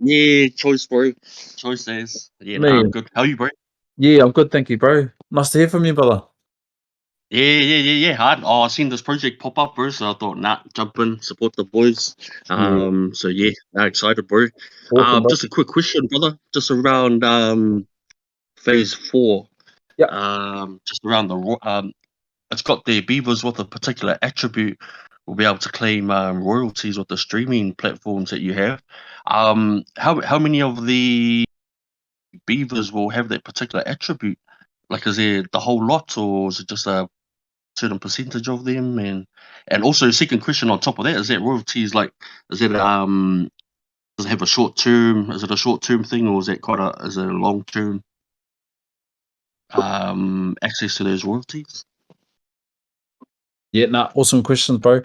Yeah, choice, bro. Choice says. Yeah, nah, Me. I'm good. How are you, bro? Yeah, I'm good, thank you, bro. Nice to hear from you, brother. Yeah. I seen this project pop up, bro. So I thought, nah, jump in, support the boys. So yeah, excited, bro. Awesome, bro. Just a quick question, brother. Just around phase 4. Yeah. Just around it's got the Beavers with a particular attribute will be able to claim royalties with the streaming platforms that you have. How many of the Beavers will have that particular attribute? Like, is there the whole lot, or is it just a certain percentage of them? And also, second question on top of that, is that royalties like, is it does it have a short term? Is it a short term thing, or is it a long term access to those royalties? Yeah, awesome questions, bro.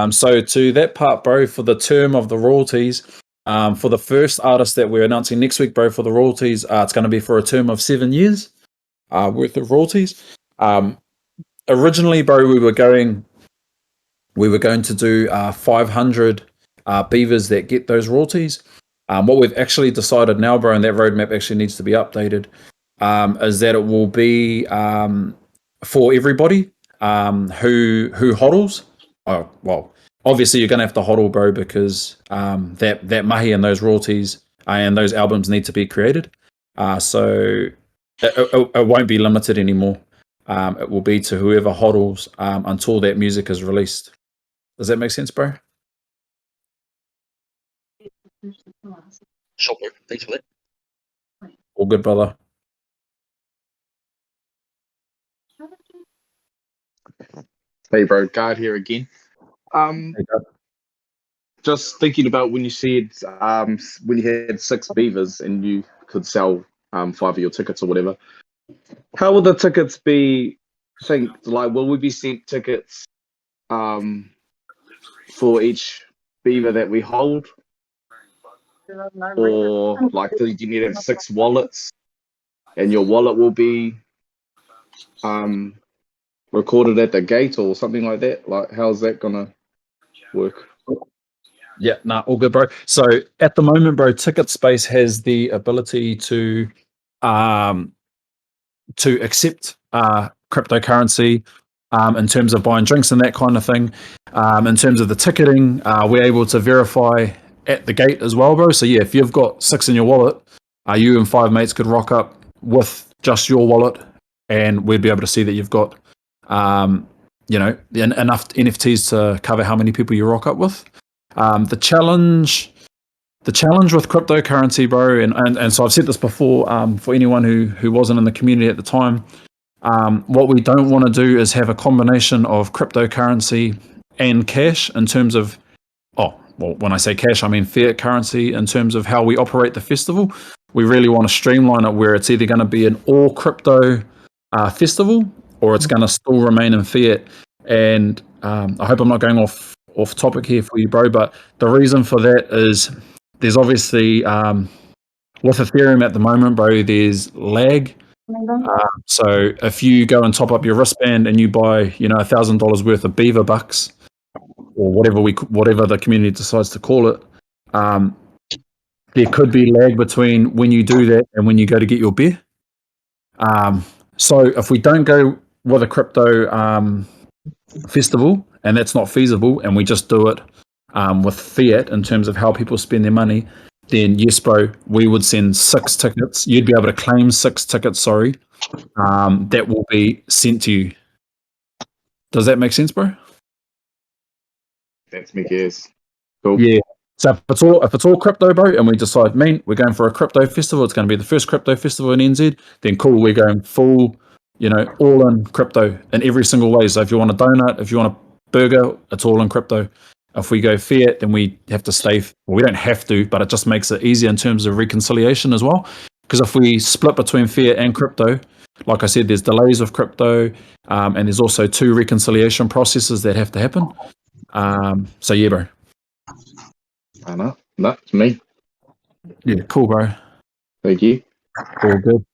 So to that part, bro, for the term of the royalties, for the first artist that we're announcing next week, bro, for the royalties, it's going to be for a term of 7 years worth of royalties. Originally, bro, we were going to do 500 beavers that get those royalties. What we've actually decided now, bro, and that roadmap actually needs to be updated, is that it will be for everybody who hodls. Oh, well, obviously you're going to have to hodl, bro, because that mahi and those royalties and those albums need to be created. So it won't be limited anymore. It will be to whoever hodls until that music is released. Does that make sense, bro? Sure, bro. Thanks for that. All good, brother. Hey, bro, Guard here again. Just thinking about when you said when you had 6 beavers and you could sell 5 of your tickets or whatever. How will the tickets be synced? Like, will we be sent tickets for each beaver that we hold? Or like, do you need to have 6 wallets and your wallet will be recorded at the gate or something like that? Like, how's that gonna work? Yeah, all good, bro. So at the moment, bro, Ticket Space has the ability to accept cryptocurrency in terms of buying drinks and that kind of thing. In terms of the ticketing, we're able to verify at the gate as well, bro. So yeah, if you've got 6 in your wallet, you and 5 mates could rock up with just your wallet, and we'd be able to see that you've got enough NFTs to cover how many people you rock up with. The challenge with cryptocurrency, bro, and so I've said this before for anyone who wasn't in the community at the time, what we don't want to do is have a combination of cryptocurrency and cash in terms of, when I say cash, I mean fiat currency in terms of how we operate the festival. We really want to streamline it where it's either going to be an all crypto festival or it's going to still remain in fiat. And I hope I'm not going off topic here for you, bro, but the reason for that is there's obviously with Ethereum at the moment, bro, there's lag. So if you go and top up your wristband and you buy, $1,000 worth of Beaver bucks or whatever the community decides to call it, there could be lag between when you do that and when you go to get your beer. So if we don't go with a crypto festival and that's not feasible and we just do it with fiat in terms of how people spend their money, then yes, bro, we would send 6 tickets. You'd be able to claim 6 tickets, that will be sent to you. Does that make sense, bro? That's me, guess. Cool. Yeah. So if it's all crypto, bro, and we decide, we're going for a crypto festival, it's going to be the first crypto festival in NZ, then cool, we're going full, all in crypto in every single way. So if you want a donut, if you want a burger, it's all in crypto. If we go fiat, then we have to stay. Well, we don't have to, but it just makes it easier in terms of reconciliation as well. Because if we split between fiat and crypto, like I said, there's delays of crypto, and there's also 2 reconciliation processes that have to happen. So yeah, bro. I know. No, it's me. Yeah, cool, bro. Thank you. All good.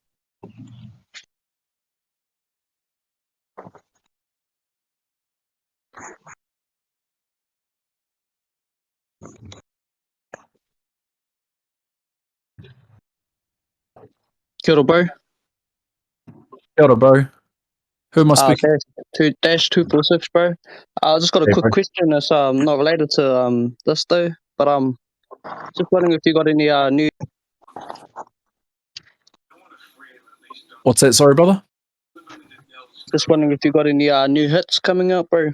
Kia ora, bro. Kia ora, bro. Who am I speaking to? -246, bro. I just got a quick question. It's not related to this though, but just wondering if you got any new. What's that? Sorry, brother. Just wondering if you got any new hits coming up, bro.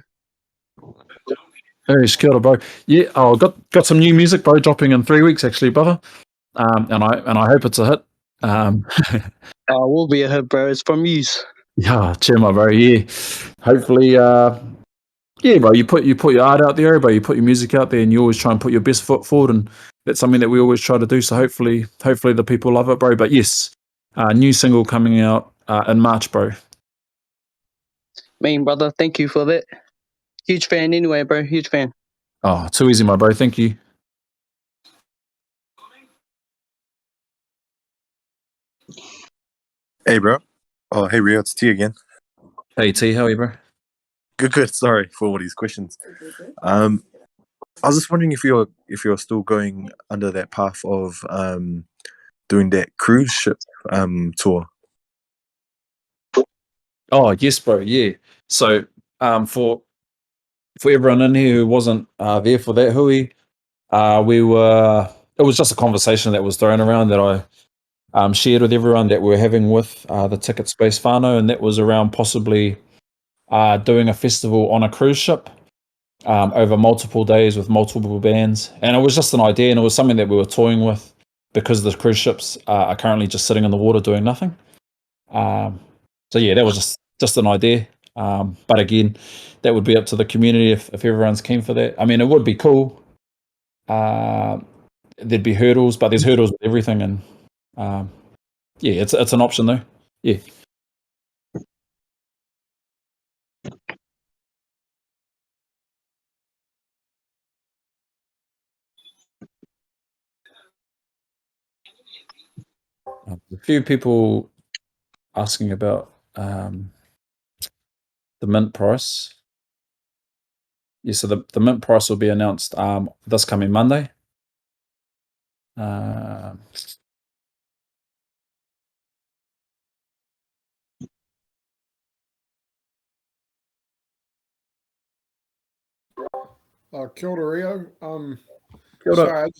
Hey, kia ora, bro. Yeah, got some new music, bro, dropping in 3 weeks actually, brother. And I hope it's a hit. Will be a hit, bro. It's from yous. Yeah, chill, my bro. Yeah, hopefully, yeah, bro. You put your art out there, bro. You put your music out there, and you always try and put your best foot forward, and that's something that we always try to do. So hopefully the people love it, bro. But yes, new single coming out in March, bro. Mean brother, thank you for that. Huge fan anyway, bro. Huge fan. Oh, too easy, my bro. Thank you. Hey, bro. Oh, hey, Rio. It's T again. Hey T, how are you, bro? Good. Sorry for all these questions. I was just wondering if you're still going under that path of doing that cruise ship tour. Oh yes, bro. Yeah. So for everyone in here who wasn't there for that hui, we were. It was just a conversation that was thrown around that I shared with everyone that we were having with the Ticket Space whānau, and that was around possibly doing a festival on a cruise ship over multiple days with multiple bands. And it was just an idea, and it was something that we were toying with because the cruise ships are currently just sitting in the water doing nothing. So yeah, that was just an idea. But again, that would be up to the community if everyone's keen for that. I mean, it would be cool. There'd be hurdles, but there's hurdles with everything, and yeah, it's an option though. Yeah. A few people asking about the mint price. Yeah, so the mint price will be announced this coming Monday. Kia ora, Rio. Kia ora. Sorry,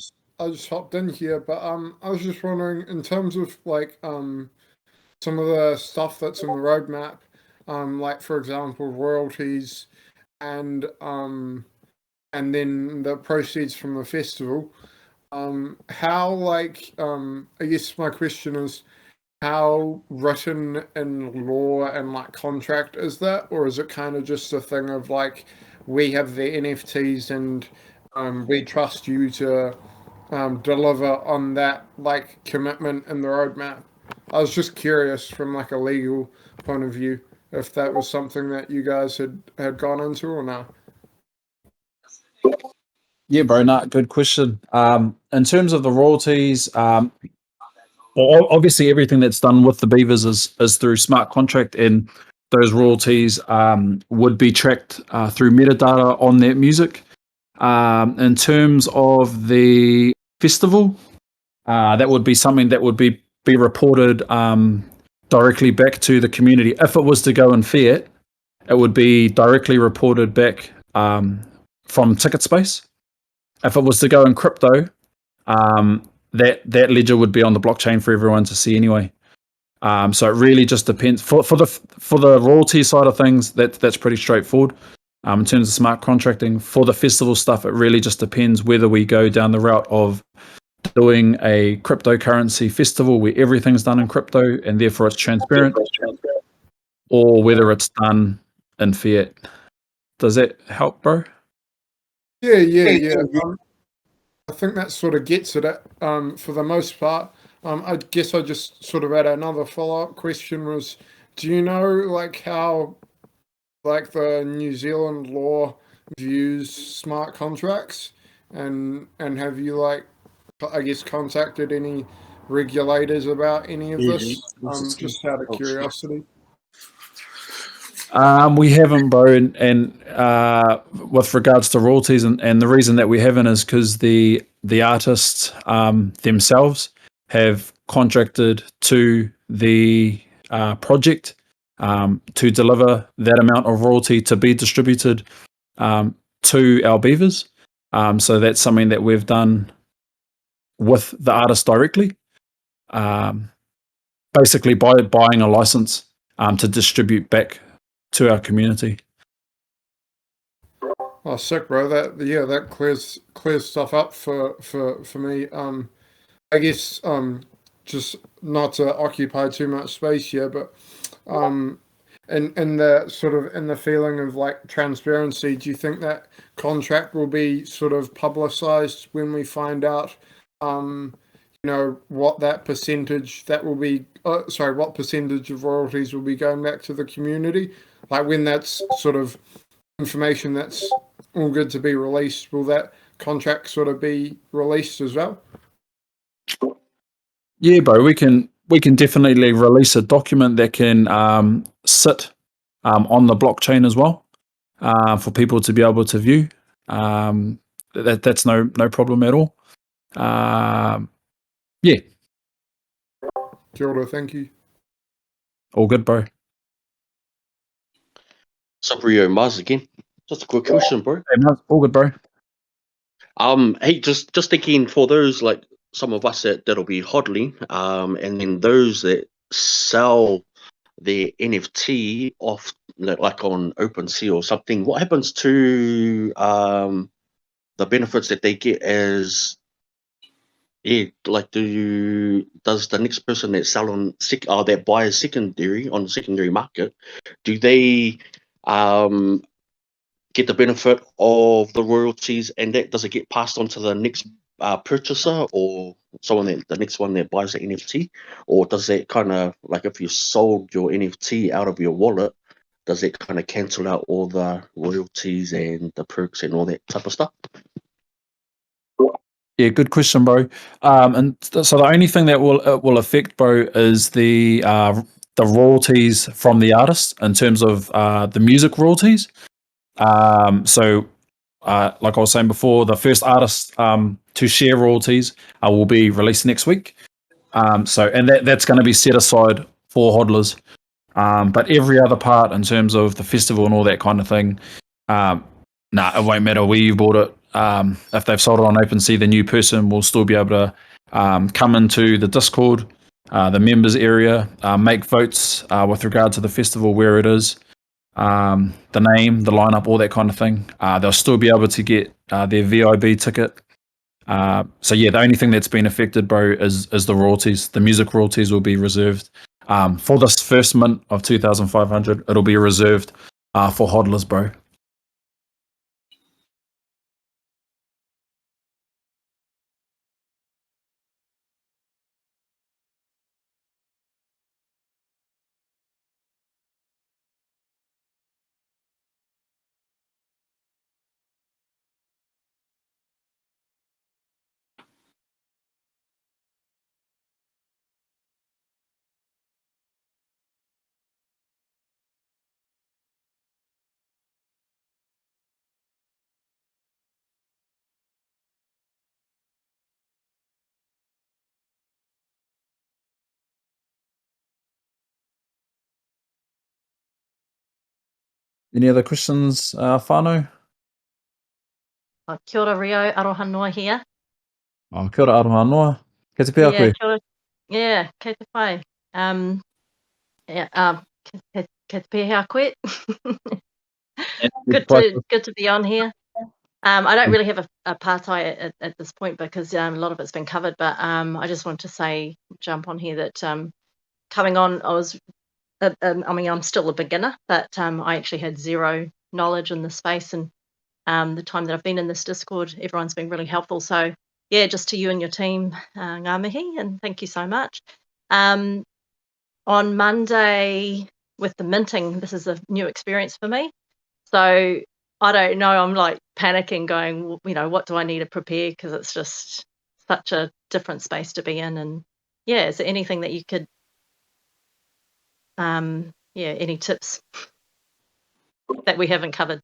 I just hopped in here, but I was just wondering in terms of like some of the stuff that's in the roadmap, like for example royalties and then the proceeds from the festival. How like I guess my question is how written in law and like contract is that, or is it kind of just a thing of like we have the NFTs and we trust you to deliver on that like commitment in the roadmap? I was just curious from like a legal point of view if that was something that you guys had gone into or not. Yeah, bro, good question. In terms of the royalties, well, obviously everything that's done with the Beavers is through smart contract, and those royalties would be tracked through metadata on that music. In terms of the festival, that would be something that would be reported directly back to the community. If it was to go in fiat, it would be directly reported back from Ticket Space. If it was to go in crypto, that ledger would be on the blockchain for everyone to see anyway. So it really just depends. For the royalty side of things, that's pretty straightforward. In terms of smart contracting, for the festival stuff, it really just depends whether we go down the route of doing a cryptocurrency festival where everything's done in crypto and therefore it's transparent, or whether it's done in fiat. Does that help, bro? Yeah. I think that sort of gets it for the most part. I guess I just sort of had another follow-up question was, do you know like how like the New Zealand law views smart contracts, and have you like I guess contacted any regulators about any of this? Just out of curiosity. We haven't, bro, and with regards to royalties, and the reason that we haven't is because the artists themselves have contracted to the project to deliver that amount of royalty to be distributed to our beavers. So that's something that we've done with the artist directly, basically by buying a license to distribute back to our community. Oh, sick, bro. That clears stuff up for me. I guess just not to occupy too much space here, but in the sort of in the feeling of like transparency, do you think that contract will be sort of publicized when we find out, what that percentage that will be? What percentage of royalties will be going back to the community? Like when that's sort of information that's all good to be released, will that contract sort of be released as well? Yeah, bro, we can definitely release a document that can sit on the blockchain as well for people to be able to view. That's no problem at all. Yeah, Kia ora, thank you. all good, bro. Rio Mars again. Just a quick question, bro. Hey, man, all good, bro. Hey, just thinking for those like some of us that'll be hodling, and then those that sell their NFT off like on OpenSea or something. What happens to the benefits that they get as like does the next person that sell on that buys secondary on the secondary market, do they get the benefit of the royalties, and that does it get passed on to the next purchaser or the next one that buys the NFT, or does that kind of like if you sold your NFT out of your wallet, does it kind of cancel out all the royalties and the perks and all that type of stuff? Yeah, good question, bro. And so the only thing that will affect, bro, is the royalties from the artist in terms of the music royalties. So, like I was saying before, the first artist to share royalties will be released next week. And that's going to be set aside for hodlers. But every other part, in terms of the festival and all that kind of thing, it won't matter where you bought it. If they've sold it on OpenSea, the new person will still be able to come into the Discord, the members area, make votes with regard to the festival, where it is, the name, the lineup, all that kind of thing. They'll still be able to get their VIB ticket. So yeah, the only thing that's been affected, bro, is the royalties. The music royalties will be reserved for this first mint of 2,500. It'll be reserved for hodlers, bro. Any other questions, Whānau? Kia ora Rio, aroha noa here. Oh, kia ora aroha noa. Kei te pēa koe. Kia ora. Yeah, kei te whai. Kei te pēhea koe. Good to be on here. I don't really have a partai at this point because a lot of it's been covered, but I just wanted to jump on here that coming on, I'm still a beginner, but I actually had zero knowledge in the space, and the time that I've been in this Discord, everyone's been really helpful. So yeah, just to you and your team, ngā mihi, and thank you so much. On Monday with the minting, this is a new experience for me. So I don't know, I'm like panicking going, what do I need to prepare? Because it's just such a different space to be in. And yeah, is there anything that you could, any tips that we haven't covered?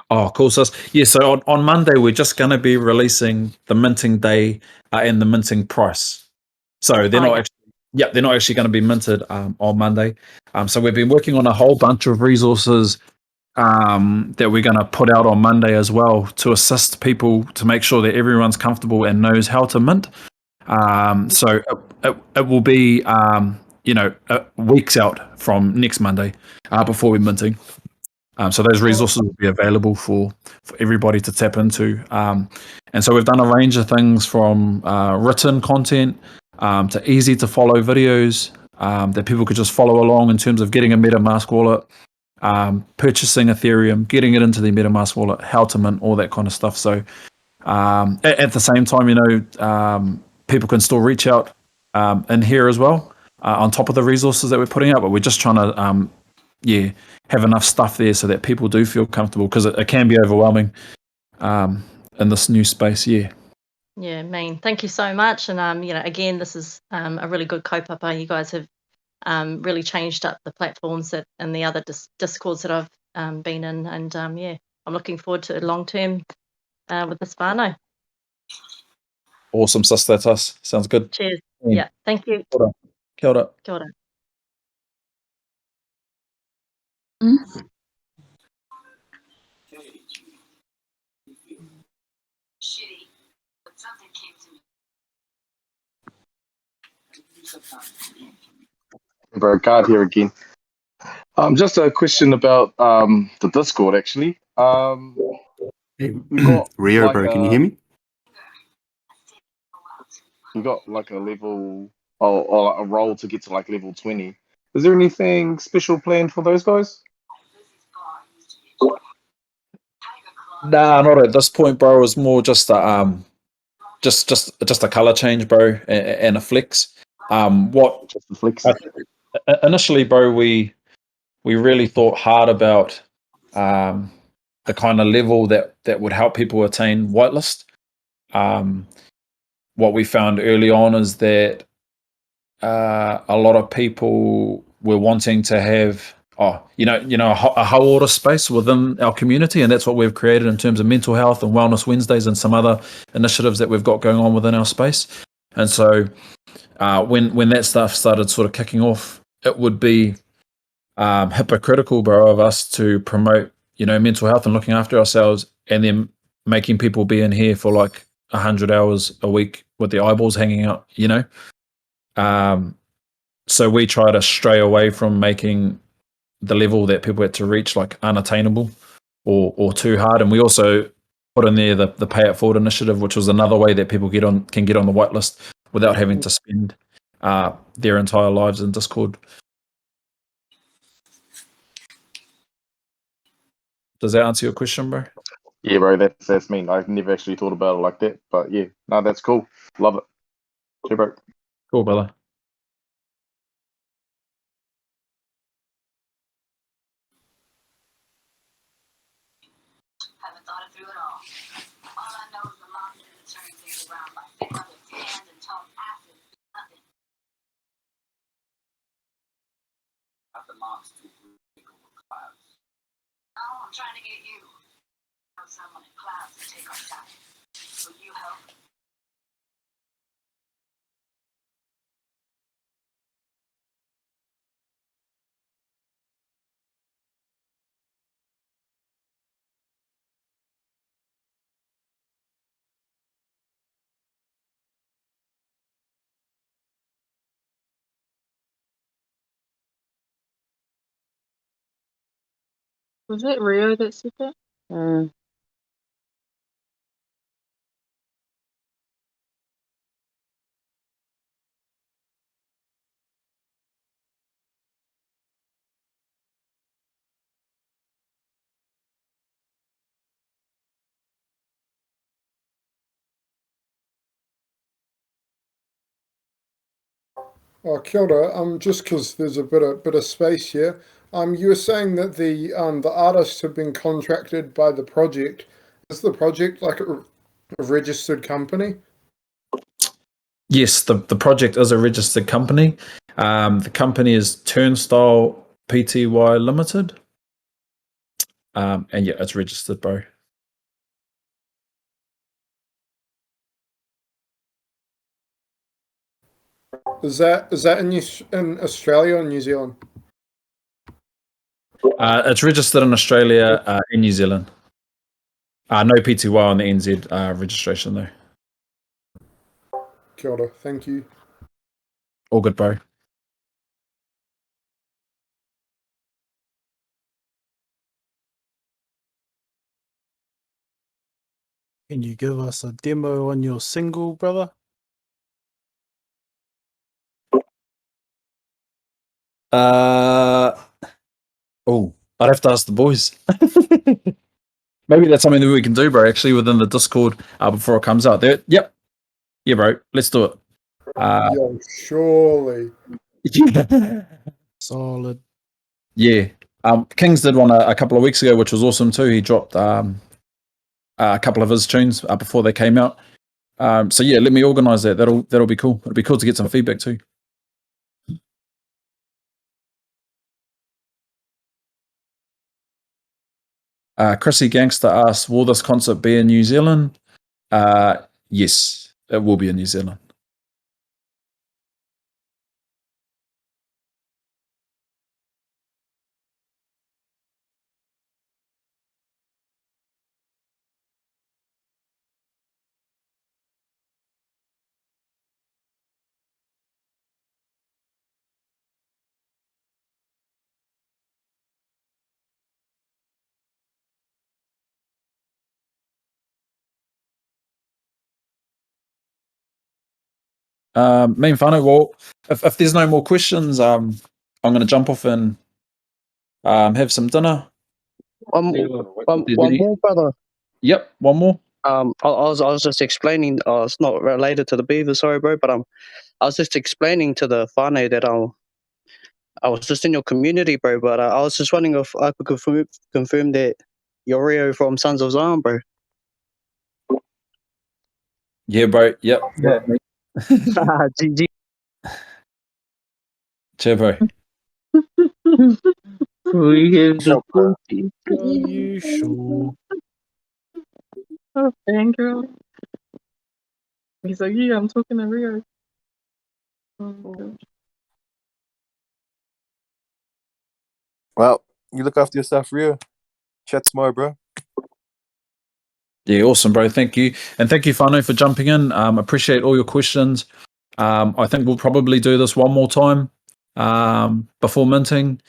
Oh, cool. So on Monday, we're just going to be releasing the minting day and the minting price. So they're not actually going to be minted on Monday. So we've been working on a whole bunch of resources that we're going to put out on Monday as well to assist people to make sure that everyone's comfortable and knows how to mint. So it will be weeks out from next Monday before we're minting. So those resources will be available for everybody to tap into. And so we've done a range of things from written content to easy to follow videos that people could just follow along in terms of getting a MetaMask wallet, purchasing Ethereum, getting it into the MetaMask wallet, how to mint, all that kind of stuff. So at the same time, people can still reach out in here as well, on top of the resources that we're putting out. But we're just trying to, have enough stuff there so that people do feel comfortable, because it can be overwhelming in this new space. Yeah. Yeah, mean, thank you so much. And again, this is a really good kaupapa. You guys have really changed up the platforms and the other discords that I've been in. And I'm looking forward to long term with this whānau. Awesome, sis. That's us. Sounds good. Cheers. Yeah, thank you. Kia ora. Kia ora. Kia ora. Bro, Guard here again. Just a question about the Discord, actually. We got Rio, like bro, can you hear me? You got like a level or like a role to get to like level 20. Is there anything special planned for those guys? Nah, not at this point, bro. It was more just a just a color change, bro, and a flex. What Just the flex. Initially, bro, we really thought hard about the kind of level that would help people attain whitelist. What we found early on is that a lot of people were wanting to have a hauora space within our community, and that's what we've created in terms of mental health and wellness Wednesdays and some other initiatives that we've got going on within our space. And so when that stuff started sort of kicking off, it would be hypocritical, bro, of us to promote mental health and looking after ourselves, and then making people be in here for like 100 hours a week with their eyeballs hanging out, so we try to stray away from making the level that people had to reach like unattainable or too hard. And we also put in there the Pay It Forward initiative, which was another way that people can get on the whitelist without having to spend their entire lives in Discord. Does that answer your question, bro? Yeah, bro, that's me. I've never actually thought about it like that, but yeah, no, that's cool. Love it. Cheers, bro. Cool, brother. Was it Rio that said that? Oh, kia ora. Just because there's a bit of space here. You were saying that the artists have been contracted by the project. Is the project like a registered company? Yes, the project is a registered company. The company is Turnstile Pty Limited. And yeah, it's registered, bro. Is that in Australia or New Zealand? It's registered in Australia and New Zealand. No PTY on the NZ registration though. Kia ora. Thank you. All good, bro. Can you give us a demo on your single, brother? Oh, I'd have to ask the boys. Maybe that's something that we can do, bro, actually, within the Discord before it comes out. There, yep. Yeah, bro. Let's do it. Yo, surely. Solid. Yeah. Kings did one a couple of weeks ago, which was awesome too. He dropped a couple of his tunes before they came out. So yeah, let me organise that. That'll be cool. It'll be cool to get some feedback too. Chrissy Gangster asked, will this concert be in New Zealand? Yes, it will be in New Zealand. Me and Whānau, well, if there's no more questions, I'm going to jump off and have some dinner. One more, brother. Yep, one more. I was just explaining. It's not related to the Beavers, sorry, bro. But I was just explaining to the whānau that I was just in your community, bro. But I was just wondering if I could confirm that you're Rio from Sons of Zion, bro. Yeah, bro. Yep. Yeah. GG. Cheer, bro. We have the Are you sure? Oh, fangirl. He's like, yeah, I'm talking to Rio. Oh, gosh. Well, you look after yourself, Rio. Chat tomorrow, bro. Yeah, awesome, bro. Thank you. And thank you, Whānau, for jumping in. Appreciate all your questions. I think we'll probably do this one more time before minting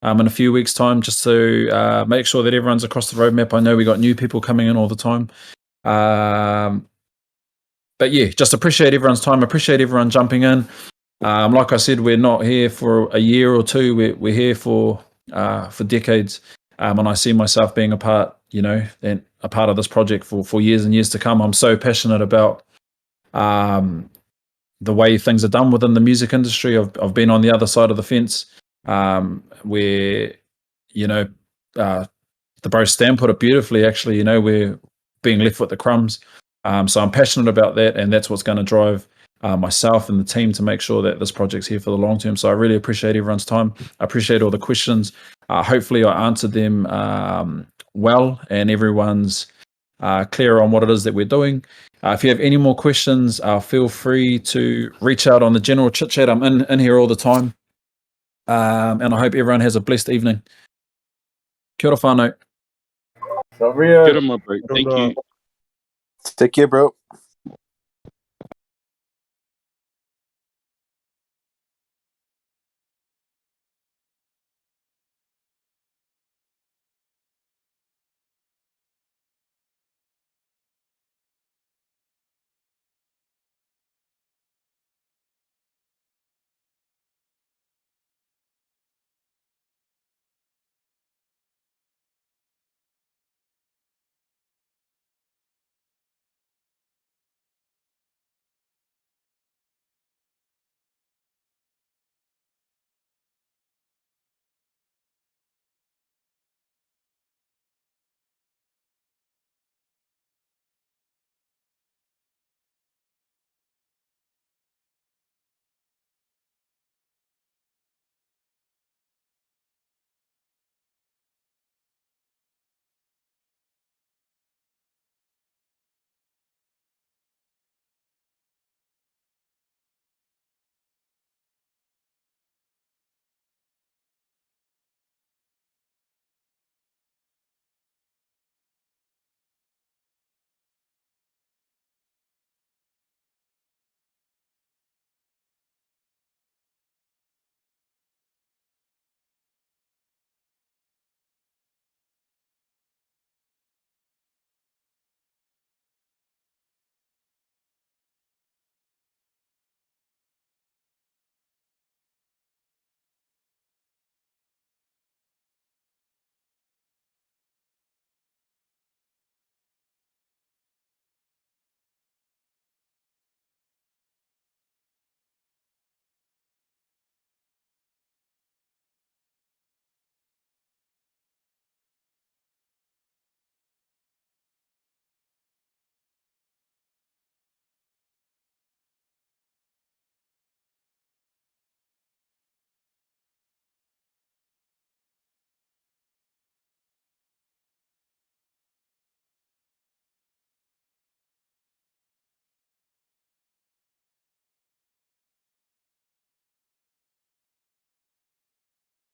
in a few weeks' time, just to make sure that everyone's across the roadmap. I know we got new people coming in all the time. But yeah, just appreciate everyone's time. Appreciate everyone jumping in. Like I said, we're not here for a year or two. We're here for decades. And I see myself being a part of this project for years and years to come. I'm so passionate about the way things are done within the music industry. I've been on the other side of the fence, where the bro Stan put it beautifully. Actually, we're being left with the crumbs. So I'm passionate about that, and that's what's going to drive myself and the team to make sure that this project's here for the long term. So I really appreciate everyone's time. I appreciate all the questions. Hopefully I answered them well, and everyone's clear on what it is that we're doing. If you have any more questions, feel free to reach out on the general chit chat. I'm in here all the time. And I hope everyone has a blessed evening. Kia ora whānau. So, Rio. Get him up, bro. Thank you. Take care, bro.